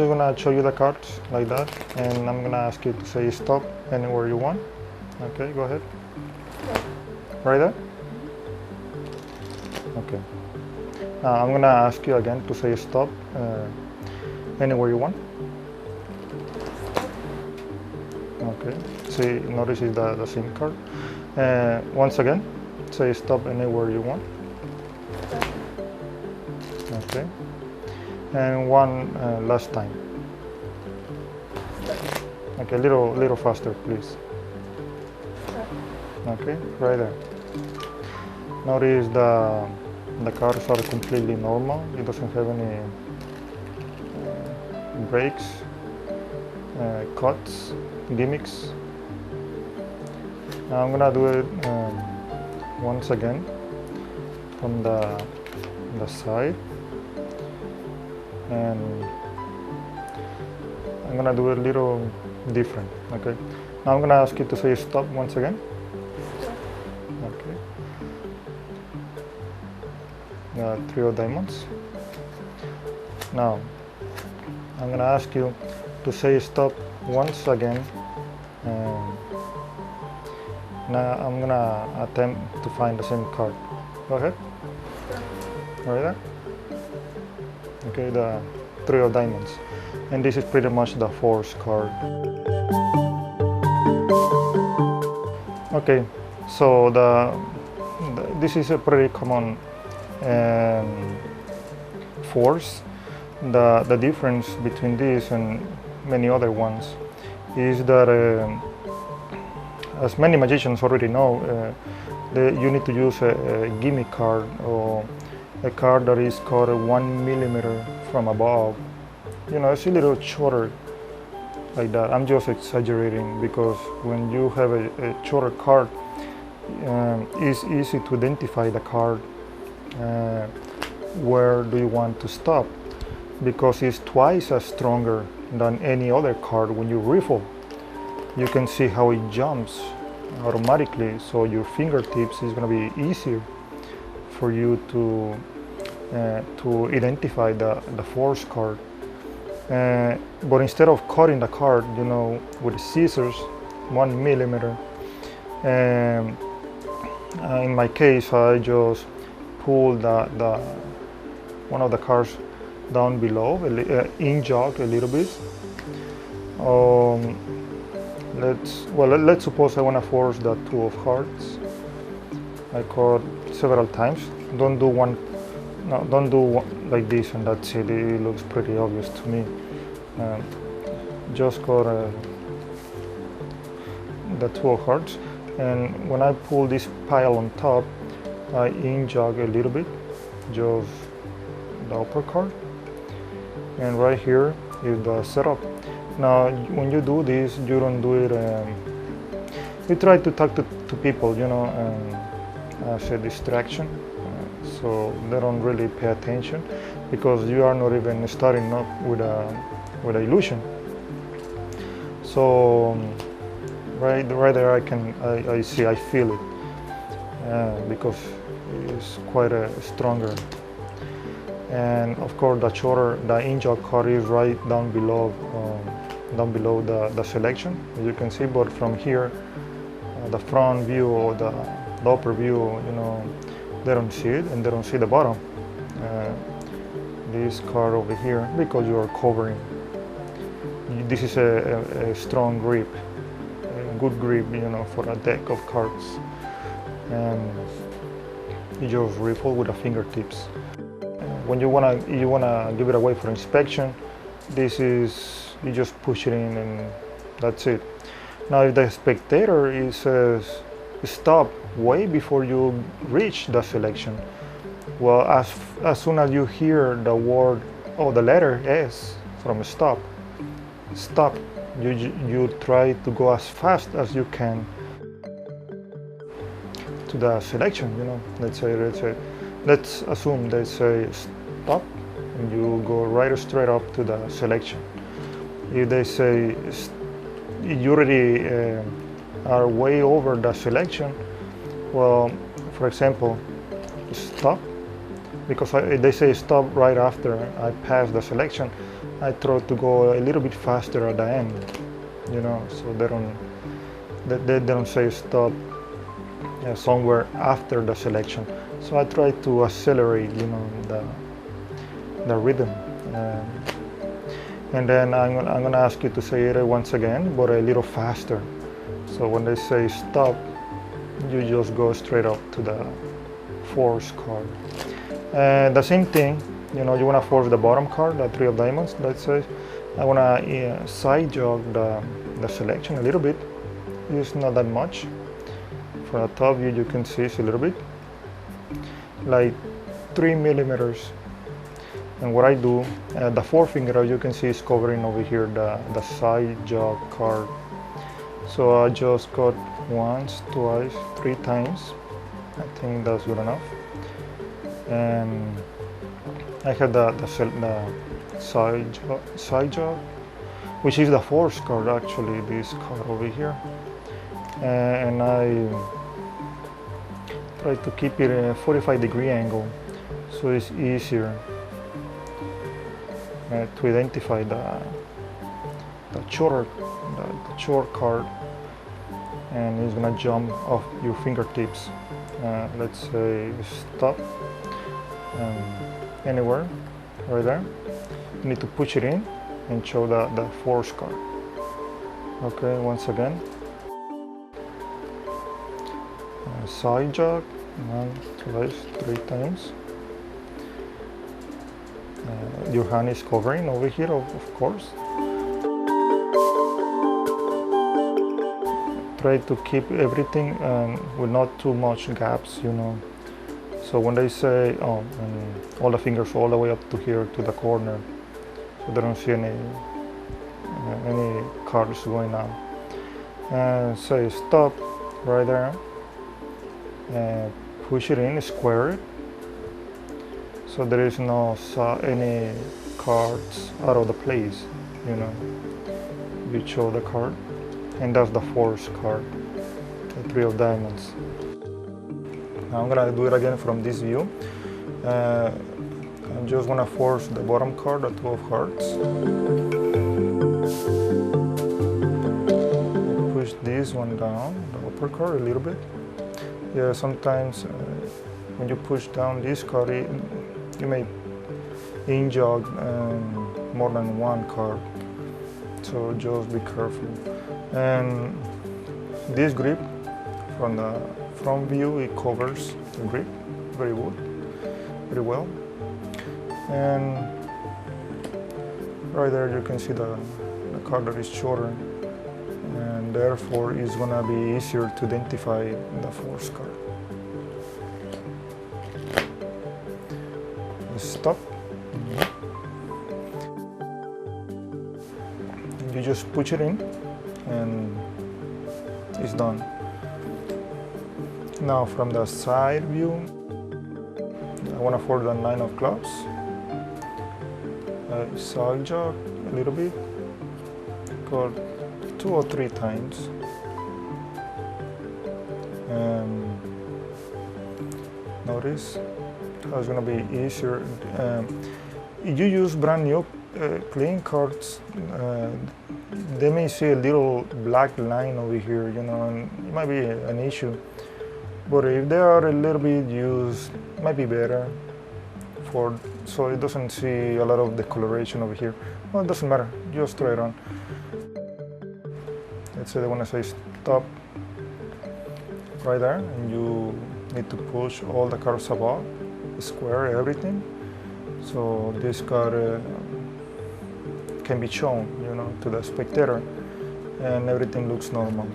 just gonna show you the cards like that, and I'm gonna ask you to say stop anywhere you want. Okay, go ahead. Right there? Okay. Now I'm gonna ask you again to say stop anywhere you want. Okay. See, notice it's the same card. Once again, say stop anywhere you want. Okay. And one last time. Okay, little faster, please. Okay, right there. Notice the cards are completely normal. It doesn't have any breaks, cuts, gimmicks. Now I'm gonna do it once again from the side, and I'm gonna do it a little different. Okay. Now I'm gonna ask you to say stop once again. Okay. Three of diamonds. Now I'm gonna ask you to say stop once again. Now I'm gonna attempt to find the same card. Go ahead. Right there. Okay, the three of diamonds, and this is pretty much the force card. Okay, so this is a pretty common force. The difference between this and many other ones is that, as many magicians already know, you need to use a gimmick card, or a card that is called 1 millimeter from above. You know, it's a little shorter like that. I'm just exaggerating, because when you have a shorter card, it's easy to identify the card. Where do you want to stop? Because it's twice as stronger than any other card. When you riffle, you can see how it jumps automatically, so your fingertips is going to be easier for you to identify the force card. But instead of cutting the card, you know, with scissors, 1 millimeter, in my case, I just pull one of the cards down below, injogged a little bit. Let's suppose I want to force the two of hearts. I cut several times. Don't do one like this and that's it. It looks pretty obvious to me. Just cut the two of hearts, and when I pull this pile on top, I injog a little bit, just the upper card, and right here is the setup. Now when you do this, you don't do it, you try to talk to people, you know, as a distraction, so they don't really pay attention, because you are not even starting up with an illusion. So right there I feel it, because it's quite stronger. And of course the injog card is right down below the selection, as you can see. But from here, the front view or the upper view, you know, they don't see it, and they don't see the bottom. This card over here, because you are covering. This is a strong grip, a good grip, you know, for a deck of cards. And you just riffle with the fingertips. When you wanna give it away for inspection, you just push it in and that's it. Now if the spectator says stop way before you reach the selection, well, as soon as you hear the word or the letter S from stop, you try to go as fast as you can to the selection. You know, let's assume they say stop, and you go right straight up to the selection. If they say you already are way over the selection, well, for example, stop, because they say stop right after I pass the selection. I try to go a little bit faster at the end, you know, so they don't say stop somewhere after the selection. So I try to accelerate, you know, the rhythm. And then I'm gonna ask you to say it once again, but a little faster. So when they say stop, you just go straight up to the force card. The same thing, you know, you wanna force the bottom card, the 3 of diamonds, let's say. I wanna side jog the selection a little bit. It's not that much. For the top view, you can see it's a little bit, like 3 millimeters. And what I do, the forefinger, as you can see, is covering over here the side jog card. So I just cut once, twice, 3 times. I think that's good enough. And I have the side jog, which is the force card actually, this card over here. And I try to keep it in a 45-degree angle, so it's easier to identify the short card, and it's gonna jump off your fingertips. Let's say stop anywhere, right there. You need to push it in and show the force card. Okay, once again. Side jog, 1, 2, 3 times. Your hand is covering over here, of course. Try to keep everything with not too much gaps, you know. So when they say, all the fingers all the way up to here to the corner, so they don't see any cards going on. And say stop right there. Push it in, square it, so there is no any cards out of the place, you know. You show the card, and that's the force card, the 3 of diamonds. Now I'm gonna do it again from this view. I'm just gonna force the bottom card, the 2 of hearts. Push this one down, the upper card a little bit. Yeah, sometimes when you push down this card, you may injog more than 1 card, so just be careful. And this grip, from the front view, it covers the grip very well. And right there you can see the card that is shorter, and therefore it's gonna be easier to identify the force card. Stop. You just push it in and it's done. Now from the side view, I want to force the 9 of clubs. Side jog a little bit, got 2 or 3 times. And notice how it's going to be easier. If you use brand new clean cards, they may see a little black line over here, you know, and it might be an issue. But if they are a little bit used, it might be better, so it doesn't see a lot of discoloration over here. Well, it doesn't matter, just try it on. Let's say they want to say stop right there, and you need to push all the cards above, square everything, so this card can be shown, you know, to the spectator, and everything looks normal.